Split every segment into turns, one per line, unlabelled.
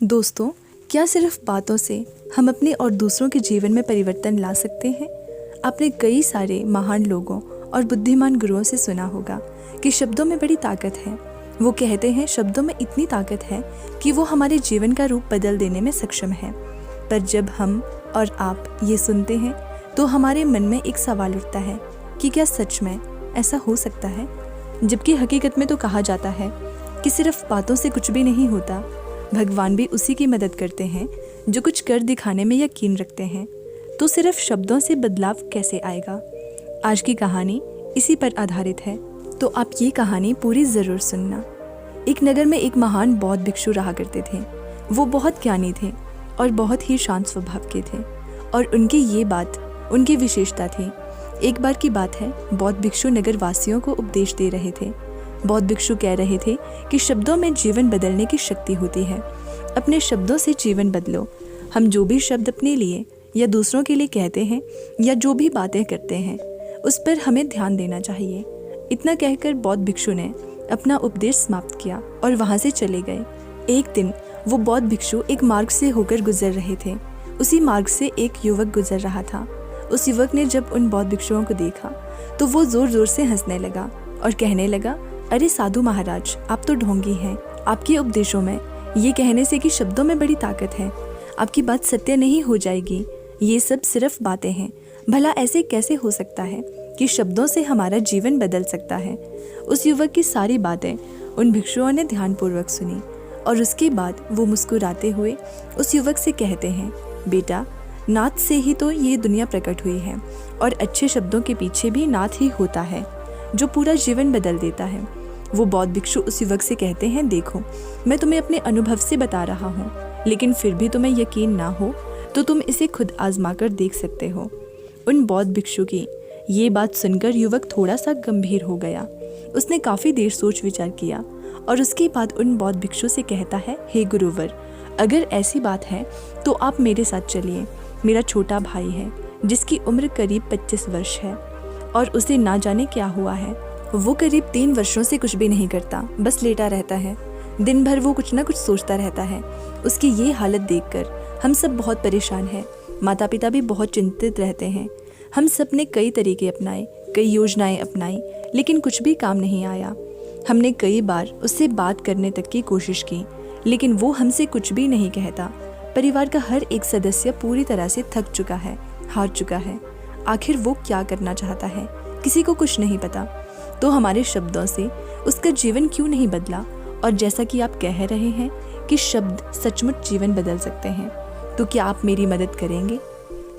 दोस्तों, क्या सिर्फ बातों से हम अपने और दूसरों के जीवन में परिवर्तन ला सकते हैं? आपने कई सारे महान लोगों और बुद्धिमान गुरुओं से सुना होगा कि शब्दों में बड़ी ताकत है। वो कहते हैं शब्दों में इतनी ताकत है कि वो हमारे जीवन का रूप बदल देने में सक्षम है। पर जब हम और आप ये सुनते हैं तो हमारे मन में एक सवाल उठता है कि क्या सच में ऐसा हो सकता है? जबकि हकीकत में तो कहा जाता है कि सिर्फ बातों से कुछ भी नहीं होता। भगवान भी उसी की मदद करते हैं जो कुछ कर दिखाने में यकीन रखते हैं। तो सिर्फ शब्दों से बदलाव कैसे आएगा? आज की कहानी इसी पर आधारित है, तो आप ये कहानी पूरी ज़रूर सुनना। एक नगर में एक महान बौद्ध भिक्षु रहा करते थे। वो बहुत ज्ञानी थे और बहुत ही शांत स्वभाव के थे, और उनकी ये बात उनकी विशेषता थी। एक बार की बात है, बौद्ध भिक्षु नगर वासियों को उपदेश दे रहे थे। बौद्ध भिक्षु कह रहे थे कि शब्दों में जीवन बदलने की शक्ति होती है। अपने शब्दों से जीवन बदलो। हम जो भी शब्द अपने लिए या दूसरों के लिए कहते हैं या जो भी बातें करते हैं, उस पर हमें ध्यान देना चाहिए। इतना कहकर बौद्ध भिक्षु ने अपना उपदेश समाप्त किया और वहाँ से चले गए। एक दिन वो बौद्ध भिक्षु एक मार्ग से होकर गुजर रहे थे। उसी मार्ग से एक युवक गुजर रहा था। उस युवक ने जब उन बौद्ध भिक्षुओं को देखा तो वो जोर जोर से हंसने लगा और कहने लगा, अरे साधु महाराज, आप तो ढोंगी हैं। आपके उपदेशों में ये कहने से कि शब्दों में बड़ी ताकत है, आपकी बात सत्य नहीं हो जाएगी। ये सब सिर्फ बातें हैं। भला ऐसे कैसे हो सकता है कि शब्दों से हमारा जीवन बदल सकता है? उस युवक की सारी बातें उन भिक्षुओं ने ध्यानपूर्वक सुनी और उसके बाद वो मुस्कुराते हुए उस युवक से कहते हैं, बेटा, नाद से ही तो ये दुनिया प्रकट हुई है, और अच्छे शब्दों के पीछे भी नाद ही होता है जो पूरा जीवन बदल देता है। वो बौद्ध भिक्षु उस युवक से कहते हैं, देखो, मैं तुम्हें अपने अनुभव से बता रहा हूँ, लेकिन फिर भी तुम्हें यकीन ना हो तो तुम इसे खुद आजमा कर देख सकते हो। उन बौद्ध भिक्षु की ये बात सुनकर युवक थोड़ा सा गंभीर हो गया। उसने काफ़ी देर सोच विचार किया और उसके बाद उन बौद्ध भिक्षु से कहता है, हे गुरुवर, अगर ऐसी बात है तो आप मेरे साथ चलिए। मेरा छोटा भाई है जिसकी उम्र करीब 25 वर्ष है और उसे ना जाने क्या हुआ है। वो करीब 3 वर्षों से कुछ भी नहीं करता, बस लेटा रहता है। दिन भर वो कुछ ना कुछ सोचता रहता है। उसकी ये हालत देखकर हम सब बहुत परेशान हैं। माता पिता भी बहुत चिंतित रहते हैं। हम सब ने कई तरीके अपनाए, कई योजनाएं अपनाई, लेकिन कुछ भी काम नहीं आया। हमने कई बार उससे बात करने तक की कोशिश की, लेकिन वो हमसे कुछ भी नहीं कहता। परिवार का हर एक सदस्य पूरी तरह से थक चुका है, हार चुका है। आखिर वो क्या करना चाहता है, किसी को कुछ नहीं पता। तो हमारे शब्दों से उसका जीवन क्यों नहीं बदला? और जैसा कि आप कह रहे हैं कि शब्द सचमुच जीवन बदल सकते हैं, तो क्या आप मेरी मदद करेंगे?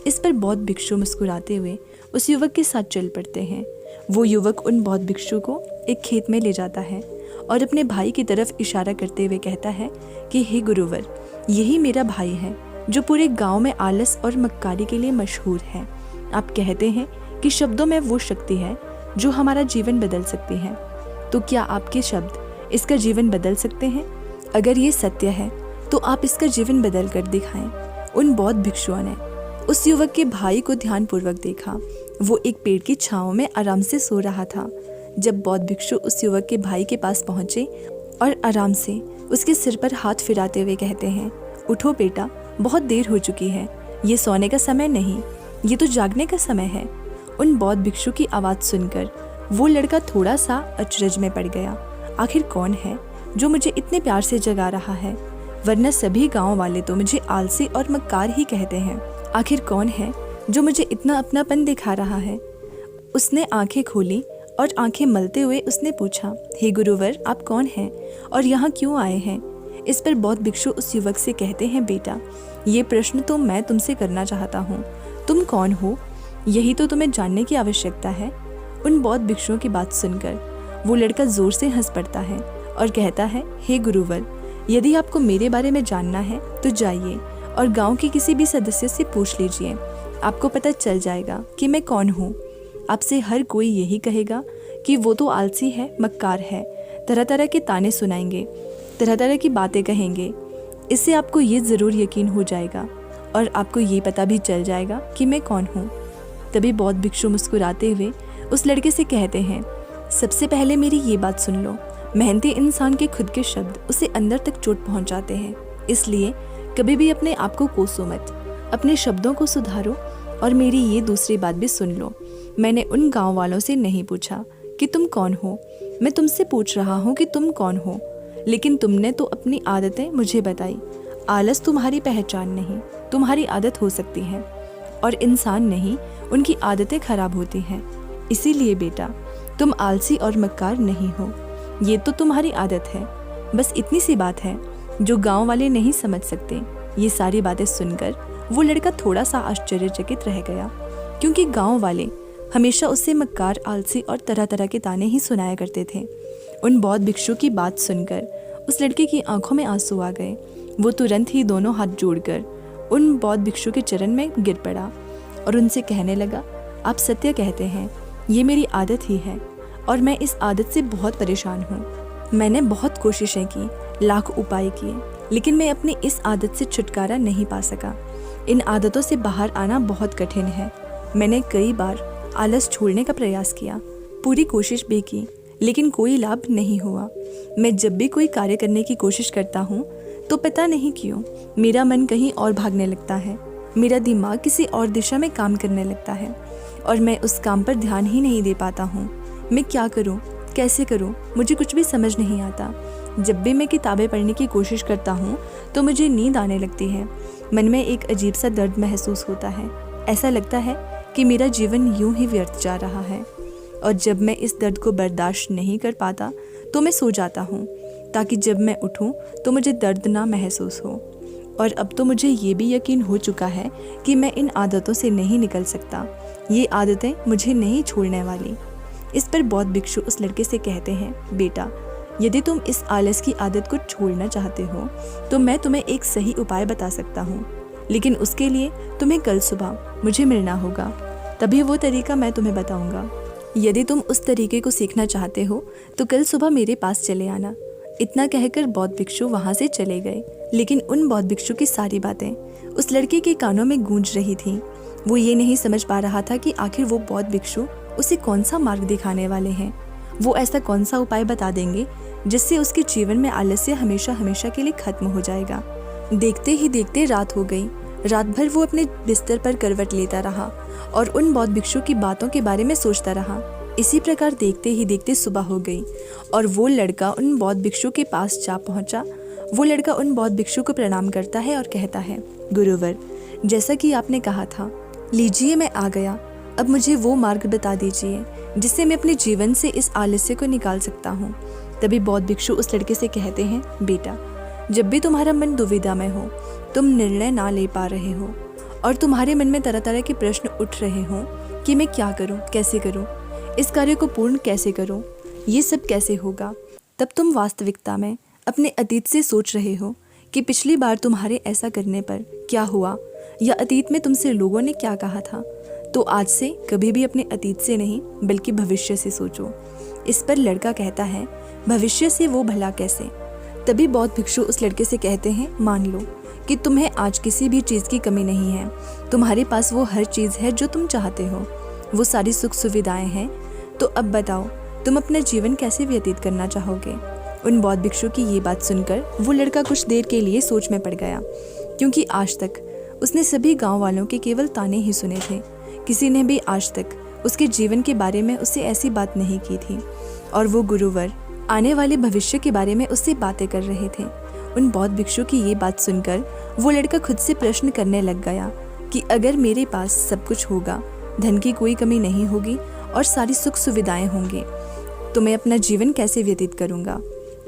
इस पर बौद्ध भिक्षु मुस्कुराते हुए उस युवक के साथ चल पड़ते हैं। वो युवक उन बौद्ध भिक्षु को एक खेत में ले जाता है और अपने भाई की तरफ इशारा करते हुए कहता है कि हे गुरुवर, यही मेरा भाई है जो पूरे गांव में आलस और मक्कारी के लिए मशहूर है। आप कहते हैं कि शब्दों में वो शक्ति है जो हमारा जीवन बदल सकती है। तो क्या आपके शब्द इसका जीवन बदल सकते हैं? अगर ये सत्य है तो आप इसका जीवन बदल कर दिखाएं। उन बौद्ध भिक्षुओं ने उस युवक के भाई को ध्यानपूर्वक देखा। वो एक पेड़ की छांव में आराम से सो रहा था। जब बौद्ध भिक्षु उस युवक के भाई के पास पहुंचे और आराम से उसके सिर पर हाथ फिराते हुए कहते हैं, उठो बेटा, बहुत देर हो चुकी है। ये सोने का समय नहीं, ये तो जागने का समय है। उन बौद्ध भिक्षु की आवाज़ सुनकर वो लड़का थोड़ा सा अचरज में पड़ गया। आखिर कौन है जो मुझे इतने प्यार से जगा रहा है? वरना सभी गांव वाले तो मुझे आलसी और मक्कार ही कहते हैं। आखिर कौन है जो मुझे इतना अपनापन दिखा रहा है? उसने आंखें खोली और आंखें मलते हुए उसने पूछा, हे गुरुवर, आप कौन हैं और यहाँ क्यों आए हैं? इस पर बौद्ध भिक्षु उस युवक से कहते हैं, बेटा, ये प्रश्न तो मैं तुमसे करना चाहता हूँ। तुम कौन हो, यही तो तुम्हें जानने की आवश्यकता है। उन बौद्ध भिक्षुओं की बात सुनकर वो लड़का जोर से हंस पड़ता है और कहता है, हे गुरुवर, यदि आपको मेरे बारे में जानना है तो जाइए और गांव के किसी भी सदस्य से पूछ लीजिए। आपको पता चल जाएगा कि मैं कौन हूँ। आपसे हर कोई यही कहेगा कि वो तो आलसी है, मक्कार है, तरह तरह के ताने सुनाएंगे, तरह तरह की बातें कहेंगे। इससे आपको ये ज़रूर यकीन हो जाएगा और आपको ये पता भी चल जाएगा कि मैं कौन हूँ। तभी बौद्ध भिक्षु मुस्कुराते हुए उस लड़के से कहते हैं, सबसे पहले मेरी ये बात सुन लो, मेहनती इंसान के खुद के शब्द उसे अंदर तक चोट पहुंचाते हैं। इसलिए कभी भी अपने आप को कोसो मत, अपने शब्दों को सुधारो। और मेरी ये दूसरी बात भी सुन लो, मैंने उन गांव वालों से नहीं पूछा कि तुम कौन हो, मैं तुमसे पूछ रहा हूँ कि तुम कौन हो। लेकिन तुमने तो अपनी आदतें मुझे बताई। आलस तुम्हारी पहचान नहीं, तुम्हारी आदत हो सकती है, और इंसान नहीं, उनकी आदतें खराब होती हैं। इसीलिए बेटा, तुम आलसी और मक्कार नहीं हो, ये तो तुम्हारी आदत है। बस इतनी सी बात है जो गांव वाले नहीं समझ सकते। ये सारी बातें सुनकर वो लड़का थोड़ा सा आश्चर्यचकित रह गया, क्योंकि गांव वाले हमेशा उससे मक्कार, आलसी और तरह तरह के ताने ही सुनाया करते थे। उन बौद्ध भिक्षु की बात सुनकर उस लड़के की आंखों में आंसू आ गए। वो तुरंत ही दोनों हाथ जोड़कर उन बौद्ध भिक्षु के चरण में गिर पड़ा और उनसे कहने लगा, आप सत्य कहते हैं, ये मेरी आदत ही है और मैं इस आदत से बहुत परेशान हूँ। मैंने बहुत कोशिशें की, लाख उपाय किए, लेकिन मैं अपनी इस आदत से छुटकारा नहीं पा सका। इन आदतों से बाहर आना बहुत कठिन है। मैंने कई बार आलस छोड़ने का प्रयास किया, पूरी कोशिश भी की, लेकिन कोई लाभ नहीं हुआ। मैं जब भी कोई कार्य करने की कोशिश करता हूँ तो पता नहीं क्यों मेरा मन कहीं और भागने लगता है, मेरा दिमाग किसी और दिशा में काम करने लगता है और मैं उस काम पर ध्यान ही नहीं दे पाता हूँ। मैं क्या करूँ, कैसे करूँ, मुझे कुछ भी समझ नहीं आता। जब भी मैं किताबें पढ़ने की कोशिश करता हूँ तो मुझे नींद आने लगती है। मन में एक अजीब सा दर्द महसूस होता है। ऐसा लगता है कि मेरा जीवन यूं ही व्यर्थ जा रहा है। और जब मैं इस दर्द को बर्दाश्त नहीं कर पाता तो मैं सो जाता हूँ, ताकि जब मैं उठूँ तो मुझे दर्द ना महसूस हो। और अब तो मुझे ये भी यकीन हो चुका है कि मैं इन आदतों से नहीं निकल सकता। ये आदतें मुझे नहीं छोड़ने वाली। इस पर बौद्ध भिक्षु उस लड़के से कहते हैं, बेटा, यदि तुम इस आलस की आदत को छोड़ना चाहते हो तो मैं तुम्हें एक सही उपाय बता सकता हूँ, लेकिन उसके लिए तुम्हें कल सुबह मुझे मिलना होगा, तभी वो तरीका मैं तुम्हें बताऊंगा। यदि तुम उस तरीके को सीखना चाहते हो तो कल सुबह मेरे पास चले आना। इतना कहकर बौद्ध भिक्षु वहाँ से चले गए। लेकिन उन बौद्ध भिक्षु की सारी बातें उस लड़के के कानों में गूंज रही थीं। वो ये नहीं समझ पा रहा था कि आखिर वो बौद्ध भिक्षु उसे कौन सा मार्ग दिखाने वाले हैं। वो ऐसा कौन सा उपाय बता देंगे जिससे उसके जीवन में आलस्य हमेशा हमेशा के लिए खत्म हो जाएगा। देखते ही देखते रात हो गई। रात भर वो अपने बिस्तर पर करवट लेता रहा और उन बौद्ध भिक्षु की बातों के बारे में सोचता रहा। इसी प्रकार देखते ही देखते सुबह हो गई और वो लड़का उन बौद्ध भिक्षु के पास जा पहुंचा। वो लड़का उन बौद्ध भिक्षु को प्रणाम करता है और कहता है, गुरुवर, जैसा कि आपने कहा था, लीजिए मैं आ गया। अब मुझे वो मार्ग बता दीजिए जिससे मैं अपने जीवन से इस आलस्य को निकाल सकता हूँ। तभी बौद्ध भिक्षु उस लड़के से कहते हैं, बेटा, जब भी तुम्हारा मन दुविधा में हो, तुम निर्णय ना ले पा रहे हो और तुम्हारे मन में तरह तरह के प्रश्न उठ रहे हो कि मैं क्या करूं, कैसे करूं, इस कार्य को पूर्ण कैसे करूं, ये सब कैसे होगा, तब तुम वास्तविकता में अपने अतीत से सोच रहे हो कि पिछली बार तुम्हारे ऐसा करने पर क्या हुआ या अतीत में तुमसे लोगों ने क्या कहा था। तो आज से कभी भी अपने अतीत से नहीं बल्कि भविष्य से सोचो। इस पर लड़का कहता है, भविष्य से वो भला कैसे। तभी बौद्ध भिक्षु उस लड़के से कहते हैं, मान लो कि तुम्हें आज किसी भी चीज़ की कमी नहीं है, तुम्हारे पास वो हर चीज़ है जो तुम चाहते हो, वो सारी सुख सुविधाएं हैं। तो अब बताओ तुम अपना जीवन कैसे व्यतीत करना चाहोगे। उन बौद्ध भिक्षु की ये बात सुनकर वो लड़का कुछ देर के लिए सोच में पड़ गया, क्योंकि आज तक उसने सभी गांव वालों के केवल ताने ही सुने थे। किसी ने भी आज तक उसके जीवन के बारे में उससे ऐसी बात नहीं की थी और वो गुरुवर आने वाले भविष्य के बारे में उससे बातें कर रहे थे। उन बौद्ध भिक्षु की ये बात सुनकर वो लड़का खुद से प्रश्न करने लग गया कि अगर मेरे पास सब कुछ होगा, धन की कोई कमी नहीं होगी और सारी सुख सुविधाएं होंगी, तो मैं अपना जीवन कैसे व्यतीत करूंगा।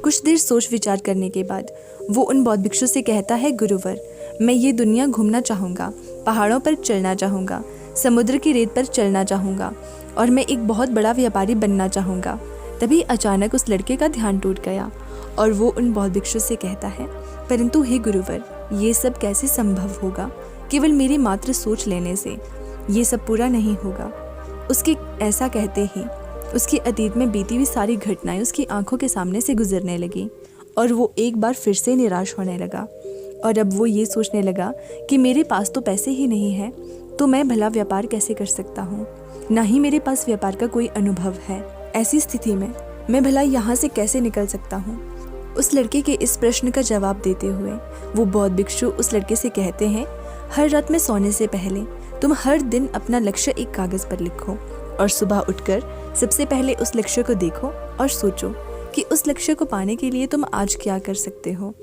कुछ देर सोच विचार करने के बाद वो उन बौद्ध भिक्षु से कहता है, गुरुवर, मैं ये दुनिया घूमना चाहूँगा, पहाड़ों पर चलना चाहूँगा, समुद्र की रेत पर चलना चाहूँगा और मैं एक बहुत बड़ा व्यापारी बनना चाहूँगा। तभी अचानक उस लड़के का ध्यान टूट गया और वो उन बौद्ध भिक्षु से कहता है, परंतु हे गुरुवर, ये सब कैसे संभव होगा। केवल मेरी मात्र सोच लेने से ये सब पूरा नहीं होगा। उसके ऐसा कहते ही उसकी अतीत में बीती हुई सारी घटनाएं उसकी आंखों के सामने से गुजरने लगी और वो एक बार फिर से निराश होने लगा। और अब वो ये सोचने लगा कि मेरे पास तो पैसे ही नहीं है, तो मैं भला व्यापार कैसे कर सकता हूँ, ना ही मेरे पास व्यापार का कोई अनुभव है। ऐसी स्थिति में मैं भला यहाँ से कैसे निकल सकता हूँ। उस लड़के के इस प्रश्न का जवाब देते हुए वो बौद्ध भिक्षु उस लड़के से कहते हैं, हर रात में सोने से पहले तुम हर दिन अपना लक्ष्य एक कागज पर लिखो और सुबह उठकर सबसे पहले उस लक्ष्य को देखो और सोचो कि उस लक्ष्य को पाने के लिए तुम आज क्या कर सकते हो,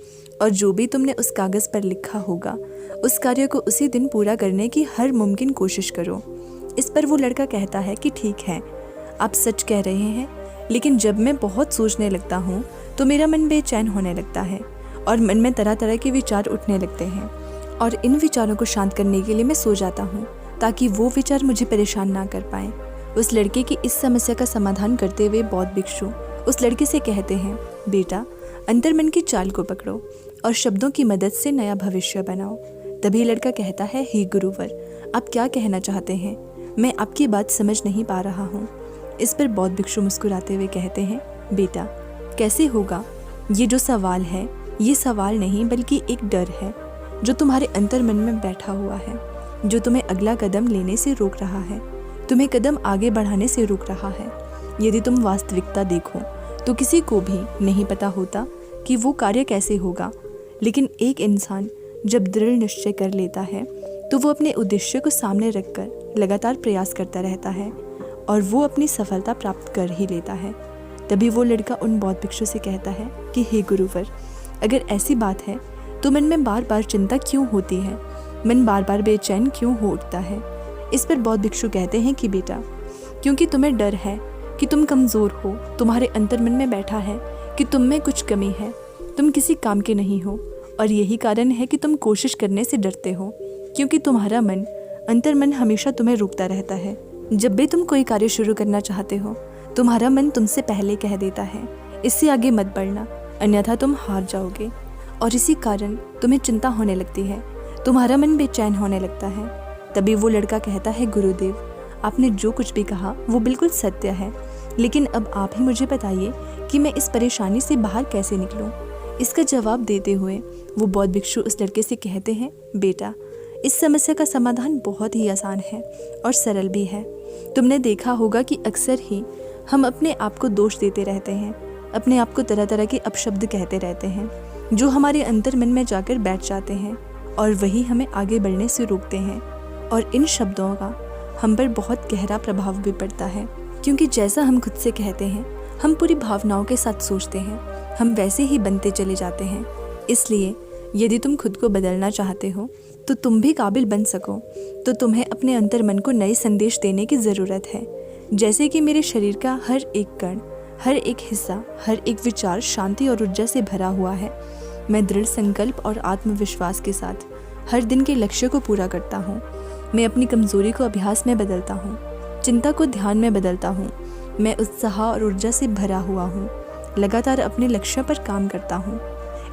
और जो भी तुमने उस कागज पर लिखा होगा उस कार्य को उसी दिन पूरा करने की हर मुमकिन कोशिश करो। इस पर वो लड़का कहता है कि ठीक है, आप सच कह रहे हैं, लेकिन जब मैं बहुत सोचने लगता हूँ तो मेरा मन बेचैन होने लगता है और मन में तरह तरह के विचार उठने लगते हैं, और इन विचारों को शांत करने के लिए मैं सो जाता हूँ ताकि वो विचार मुझे परेशान ना कर पाएं। उस लड़के की इस समस्या का समाधान करते हुए बौद्ध भिक्षु उस लड़के से कहते हैं, बेटा, अंतर्मन की चाल को पकड़ो और शब्दों की मदद से नया भविष्य बनाओ। तभी लड़का कहता है, हे गुरुवर, आप क्या कहना चाहते हैं? मैं आपकी बात समझ नहीं पा रहा हूँ। इस पर बौद्ध भिक्षु मुस्कुराते हुए कहते हैं, बेटा, कैसे होगा? ये जो सवाल है ये सवाल नहीं बल्कि एक डर है जो तुम्हारे अंतर्मन में बैठा हुआ है, जो तुम्हें अगला कदम लेने से रोक रहा है, तुम्हें कदम आगे बढ़ाने से रोक रहा है। यदि तुम वास्तविकता देखो तो किसी को भी नहीं पता होता कि वो कार्य कैसे होगा, लेकिन एक इंसान जब दृढ़ निश्चय कर लेता है तो वो अपने उद्देश्य को सामने रखकर लगातार प्रयास करता रहता है और वो अपनी सफलता प्राप्त कर ही लेता है। तभी वो लड़का उन बौद्ध भिक्षु से कहता है कि हे गुरुवर, अगर ऐसी बात है तो मन में बार बार चिंता क्यों होती है, मन बार बार बेचैन क्यों हो उठता है? इस पर बौद्ध भिक्षु कहते हैं कि बेटा, क्योंकि तुम्हें डर है कि तुम कमज़ोर हो, तुम्हारे अंतर्मन में बैठा है कि तुम में कुछ कमी है, तुम किसी काम के नहीं हो, और यही कारण है कि तुम कोशिश करने से डरते हो, क्योंकि तुम्हारा मन, अंतर्मन हमेशा तुम्हें रोकता रहता है। जब भी तुम कोई कार्य शुरू करना चाहते हो तुम्हारा मन तुमसे पहले कह देता है, इससे आगे मत बढ़ना, अन्यथा तुम हार जाओगे, और इसी कारण तुम्हें चिंता होने लगती है, तुम्हारा मन बेचैन होने लगता है। तभी वो लड़का कहता है, गुरुदेव, आपने जो कुछ भी कहा वो बिल्कुल सत्य है, लेकिन अब आप ही मुझे बताइए कि मैं इस परेशानी से बाहर कैसे निकलूं? इसका जवाब देते हुए वो बौद्ध भिक्षु उस लड़के से कहते हैं, बेटा, इस समस्या का समाधान बहुत ही आसान है और सरल भी है। तुमने देखा होगा कि अक्सर ही हम अपने आप को दोष देते रहते हैं, अपने आप को तरह तरह के अपशब्द कहते रहते हैं जो हमारे अंतर्मन में जाकर बैठ जाते हैं और वही हमें आगे बढ़ने से रोकते हैं, और इन शब्दों का हम पर बहुत गहरा प्रभाव भी पड़ता है, क्योंकि जैसा हम खुद से कहते हैं, हम पूरी भावनाओं के साथ सोचते हैं, हम वैसे ही बनते चले जाते हैं। इसलिए यदि तुम खुद को बदलना चाहते हो तो तुम भी काबिल बन सको तो तुम्हें अपने अंतर्मन को नए संदेश देने की ज़रूरत है। जैसे कि मेरे शरीर का हर एक कण, हर एक हिस्सा, हर एक विचार शांति और ऊर्जा से भरा हुआ है। मैं दृढ़ संकल्प और आत्मविश्वास के साथ हर दिन के लक्ष्य को पूरा करता हूँ। मैं अपनी कमज़ोरी को अभ्यास में बदलता हूँ, चिंता को ध्यान में बदलता हूँ। मैं उत्साह और ऊर्जा से भरा हुआ हूँ, लगातार अपने लक्ष्य पर काम करता हूँ।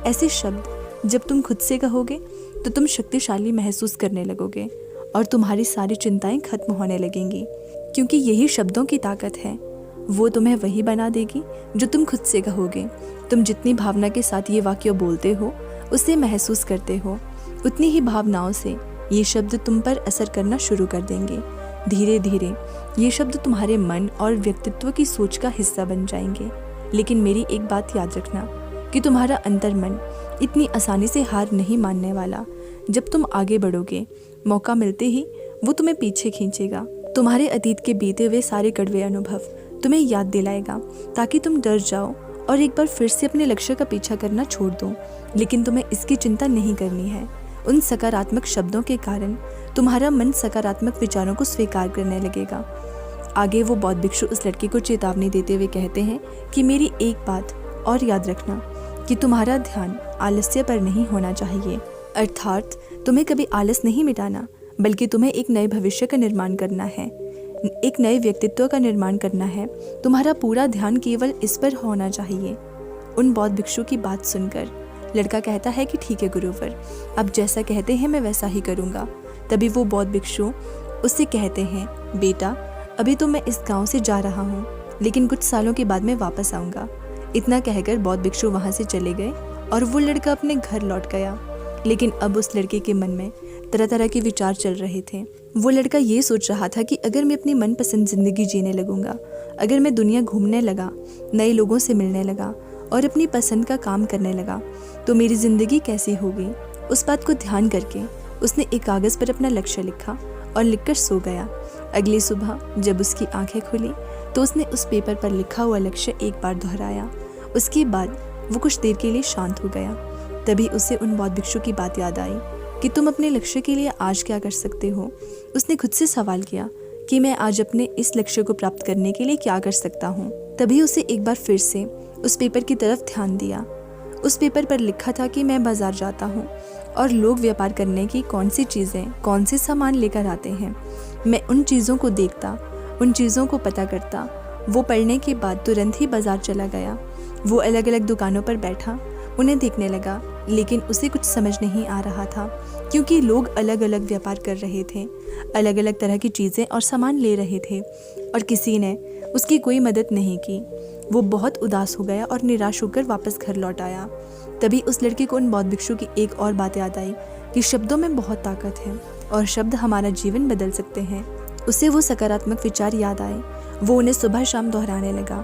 ऐसे शब्द जब तुम खुद से कहोगे तो तुम शक्तिशाली महसूस करने लगोगे और तुम्हारी सारी चिंताएं खत्म होने लगेंगी, क्योंकि यही शब्दों की ताकत है। वो तुम्हें वही बना देगी जो तुम खुद से कहोगे। तुम जितनी भावना के साथ ये वाक्य बोलते हो, उसे महसूस करते हो, उतनी ही भावनाओं से ये शब्द तुम पर असर करना शुरू कर देंगे। धीरे धीरे ये शब्द तुम्हारे मन और व्यक्तित्व की सोच का हिस्सा बन जाएंगे। लेकिन मेरी एक बात याद रखना कि तुम्हारा अंतर्मन इतनी आसानी से हार नहीं मानने वाला। जब तुम आगे बढ़ोगे, मौका मिलते ही वो तुम्हें पीछे खींचेगा। तुम्हारे अतीत के बीते हुए सारे कड़वे अनुभव तुम्हें याद दिलाएगा ताकि तुम डर जाओ और एक बार फिर से अपने लक्ष्य का पीछा करना छोड़ दो। लेकिन तुम्हें इसकी चिंता नहीं करनी है। उन सकारात्मक शब्दों के कारण तुम्हारा मन सकारात्मक विचारों को स्वीकार करने लगेगा। आगे वो बौद्ध भिक्षु उस लड़के को चेतावनी देते हुए कहते हैं कि मेरी एक बात और याद रखना कि तुम्हारा ध्यान आलस्य पर नहीं होना चाहिए। अर्थात तुम्हें कभी आलस नहीं मिटाना, बल्कि तुम्हें एक नए भविष्य का निर्माण करना है, एक नए व्यक्तित्व का निर्माण करना है। तुम्हारा पूरा ध्यान केवल इस पर होना चाहिए। उन बौद्ध भिक्षु की बात सुनकर लड़का कहता है कि ठीक है गुरुवर, आप जैसा कहते हैं मैं वैसा ही करूँगा। तभी वो बौद्ध भिक्षु उससे कहते हैं, बेटा, अभी तो मैं इस गांव से जा रहा हूँ, लेकिन कुछ सालों के बाद मैं वापस आऊँगा। इतना कहकर बौद्ध भिक्षु वहाँ से चले गए और वो लड़का अपने घर लौट गया। लेकिन अब उस लड़के के मन में तरह तरह के विचार चल रहे थे। वो लड़का ये सोच रहा था कि अगर मैं अपनी मनपसंद ज़िंदगी जीने लगूंगा, अगर मैं दुनिया घूमने लगा, नए लोगों से मिलने लगा और अपनी पसंद का काम करने लगा तो मेरी ज़िंदगी कैसी होगी। उस बात को ध्यान करके उसने एक कागज़ पर अपना लक्ष्य लिखा और लिखकर सो गया। अगली सुबह जब उसकी आंखें खुली तो उसने उस पेपर पर लिखा हुआ लक्ष्य एक बार दोहराया। उसके बाद वो कुछ देर के लिए शांत हो गया। तभी उसे उन बौद्ध भिक्षु की बात याद आई कि तुम अपने लक्ष्य के लिए आज क्या कर सकते हो। उसने खुद से सवाल किया कि मैं आज अपने इस लक्ष्य को प्राप्त करने के लिए क्या कर सकता हूँ। तभी उसे एक बार फिर से उस पेपर की तरफ ध्यान दिया। उस पेपर पर लिखा था कि मैं बाजार जाता हूँ और लोग व्यापार करने की कौन सी चीज़ें, कौन से सामान लेकर आते हैं। मैं उन चीज़ों को देखता, उन चीज़ों को पता करता। वो पढ़ने के बाद तुरंत ही बाजार चला गया। वो अलग अलग दुकानों पर बैठा, उन्हें देखने लगा, लेकिन उसे कुछ समझ नहीं आ रहा था क्योंकि लोग अलग अलग व्यापार कर रहे थे, अलग अलग तरह की चीज़ें और सामान ले रहे थे और किसी ने उसकी कोई मदद नहीं की। वो बहुत उदास हो गया और निराश होकर वापस घर लौट आया। तभी उस लड़के को उन बौद्ध भिक्षु की एक और बात याद आई कि शब्दों में बहुत ताकत है और शब्द हमारा जीवन बदल सकते हैं। उसे वो सकारात्मक विचार याद आए। वो उन्हें सुबह शाम दोहराने लगा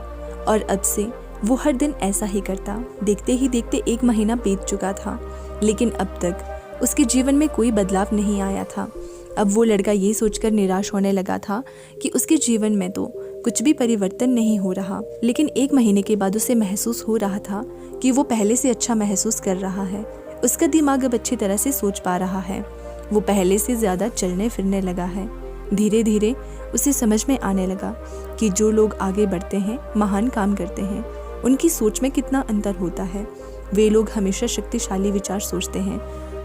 और अब से वो हर दिन ऐसा ही करता। देखते ही देखते 1 महीना बीत चुका था, लेकिन अब तक उसके जीवन में कोई बदलाव नहीं आया था। अब वो लड़का ये सोचकर निराश होने लगा था कि उसके जीवन में तो कुछ भी परिवर्तन नहीं हो रहा। लेकिन 1 महीने के बाद उसे महसूस हो रहा था कि वो पहले से अच्छा महसूस कर रहा है। उसका दिमाग अब अच्छी तरह से सोच पा रहा है। वो पहले से ज़्यादा चलने फिरने लगा है। धीरे धीरे उसे समझ में आने लगा कि जो लोग आगे बढ़ते हैं, महान काम करते हैं, उनकी सोच में कितना अंतर होता है। वे लोग हमेशा शक्तिशाली विचार सोचते हैं।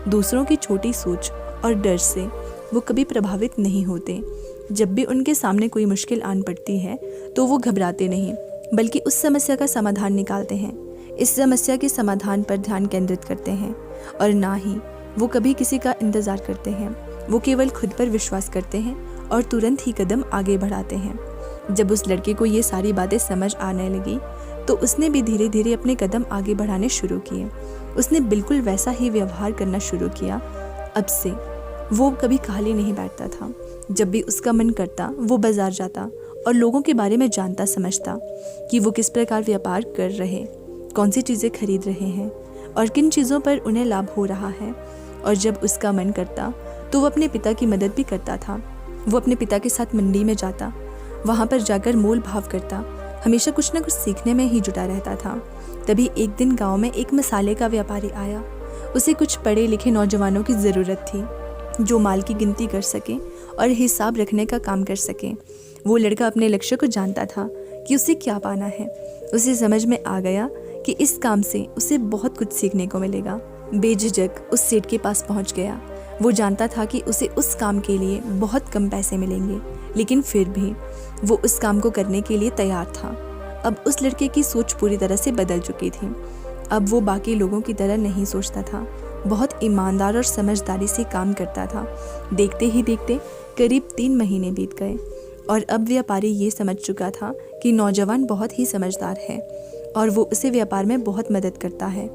दूसरों की छोटी सोच और डर से वो कभी प्रभावित नहीं होते। जब भी उनके सामने कोई मुश्किल आन पड़ती है तो वो घबराते नहीं, बल्कि उस समस्या का समाधान निकालते हैं। इस समस्या के समाधान पर ध्यान केंद्रित करते हैं और ना ही वो कभी किसी का इंतज़ार करते हैं। वो केवल खुद पर विश्वास करते हैं और तुरंत ही कदम आगे बढ़ाते हैं। जब उस लड़के को ये सारी बातें समझ आने लगी तो उसने भी धीरे धीरे अपने कदम आगे बढ़ाने शुरू किए। उसने बिल्कुल वैसा ही व्यवहार करना शुरू किया। अब से वो कभी खाली नहीं बैठता था। जब भी उसका मन करता वो बाजार जाता और लोगों के बारे में जानता समझता कि वो किस प्रकार व्यापार कर रहे, कौन सी चीज़ें खरीद रहे हैं और किन चीज़ों पर उन्हें लाभ हो रहा है। और जब उसका मन करता तो वो अपने पिता की मदद भी करता था। वो अपने पिता के साथ मंडी में जाता, वहाँ पर जाकर मोल भाव करता, हमेशा कुछ न कुछ सीखने में ही जुटा रहता था। तभी एक दिन गांव में एक मसाले का व्यापारी आया। उसे कुछ पढ़े लिखे नौजवानों की ज़रूरत थी जो माल की गिनती कर सकें और हिसाब रखने का काम कर सकें। वो लड़का अपने लक्ष्य को जानता था कि उसे क्या पाना है। उसे समझ में आ गया कि इस काम से उसे बहुत कुछ सीखने को मिलेगा। बेझिझक उस सेठ के पास पहुंच गया। वो जानता था कि उसे उस काम के लिए बहुत कम पैसे मिलेंगे, लेकिन फिर भी वो उस काम को करने के लिए तैयार था। अब उस लड़के की सोच पूरी तरह से बदल चुकी थी। अब वो बाकी लोगों की तरह नहीं सोचता था, बहुत ईमानदार और समझदारी से काम करता था। देखते ही देखते करीब 3 महीने बीत गए और अब व्यापारी ये समझ चुका था कि नौजवान बहुत ही समझदार है और वो उसे व्यापार में बहुत मदद करता है।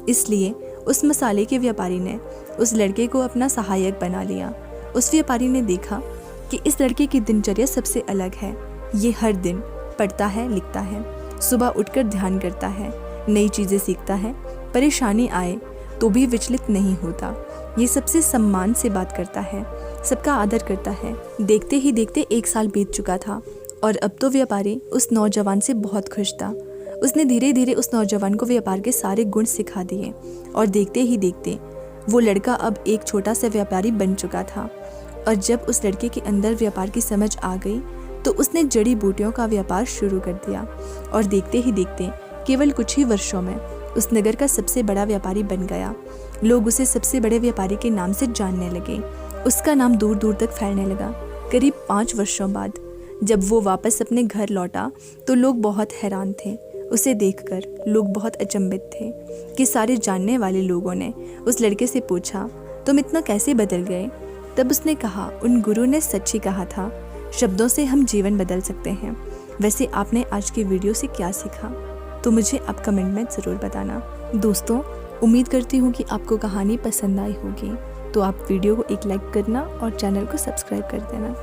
इसलिए उस मसाले के व्यापारी ने उस लड़के को अपना सहायक बना लिया। उस व्यापारी ने देखा कि इस लड़के की दिनचर्या सबसे अलग है। ये हर दिन पढ़ता है, लिखता है, सुबह उठकर ध्यान करता है, नई चीज़ें सीखता है, परेशानी आए तो भी विचलित नहीं होता। ये सबसे सम्मान से बात करता है, सबका आदर करता है। देखते ही देखते 1 साल बीत चुका था और अब तो व्यापारी उस नौजवान से बहुत खुश था। उसने धीरे धीरे उस नौजवान को व्यापार के सारे गुण सिखा दिए और देखते ही देखते वो लड़का अब एक छोटा सा व्यापारी बन चुका था। और जब उस लड़के के अंदर व्यापार की समझ आ गई तो उसने जड़ी बूटियों का व्यापार शुरू कर दिया और देखते ही देखते केवल कुछ ही वर्षों में उस नगर का सबसे बड़ा व्यापारी बन गया। लोग उसे सबसे बड़े व्यापारी के नाम से जानने लगे। उसका नाम दूर दूर तक फैलने लगा। करीब 5 वर्षों बाद जब वो वापस अपने घर लौटा तो लोग बहुत हैरान थे। उसे देखकर लोग बहुत अचंभित थे कि सारे जानने वाले लोगों ने उस लड़के से पूछा, तुम इतना कैसे बदल गए? तब उसने कहा, उन गुरु ने सच ही कहा था, शब्दों से हम जीवन बदल सकते हैं। वैसे आपने आज की वीडियो से क्या सीखा तो मुझे आप कमेंट में ज़रूर बताना। दोस्तों, उम्मीद करती हूँ कि आपको कहानी पसंद आई होगी, तो आप वीडियो को एक लाइक करना और चैनल को सब्सक्राइब कर देना।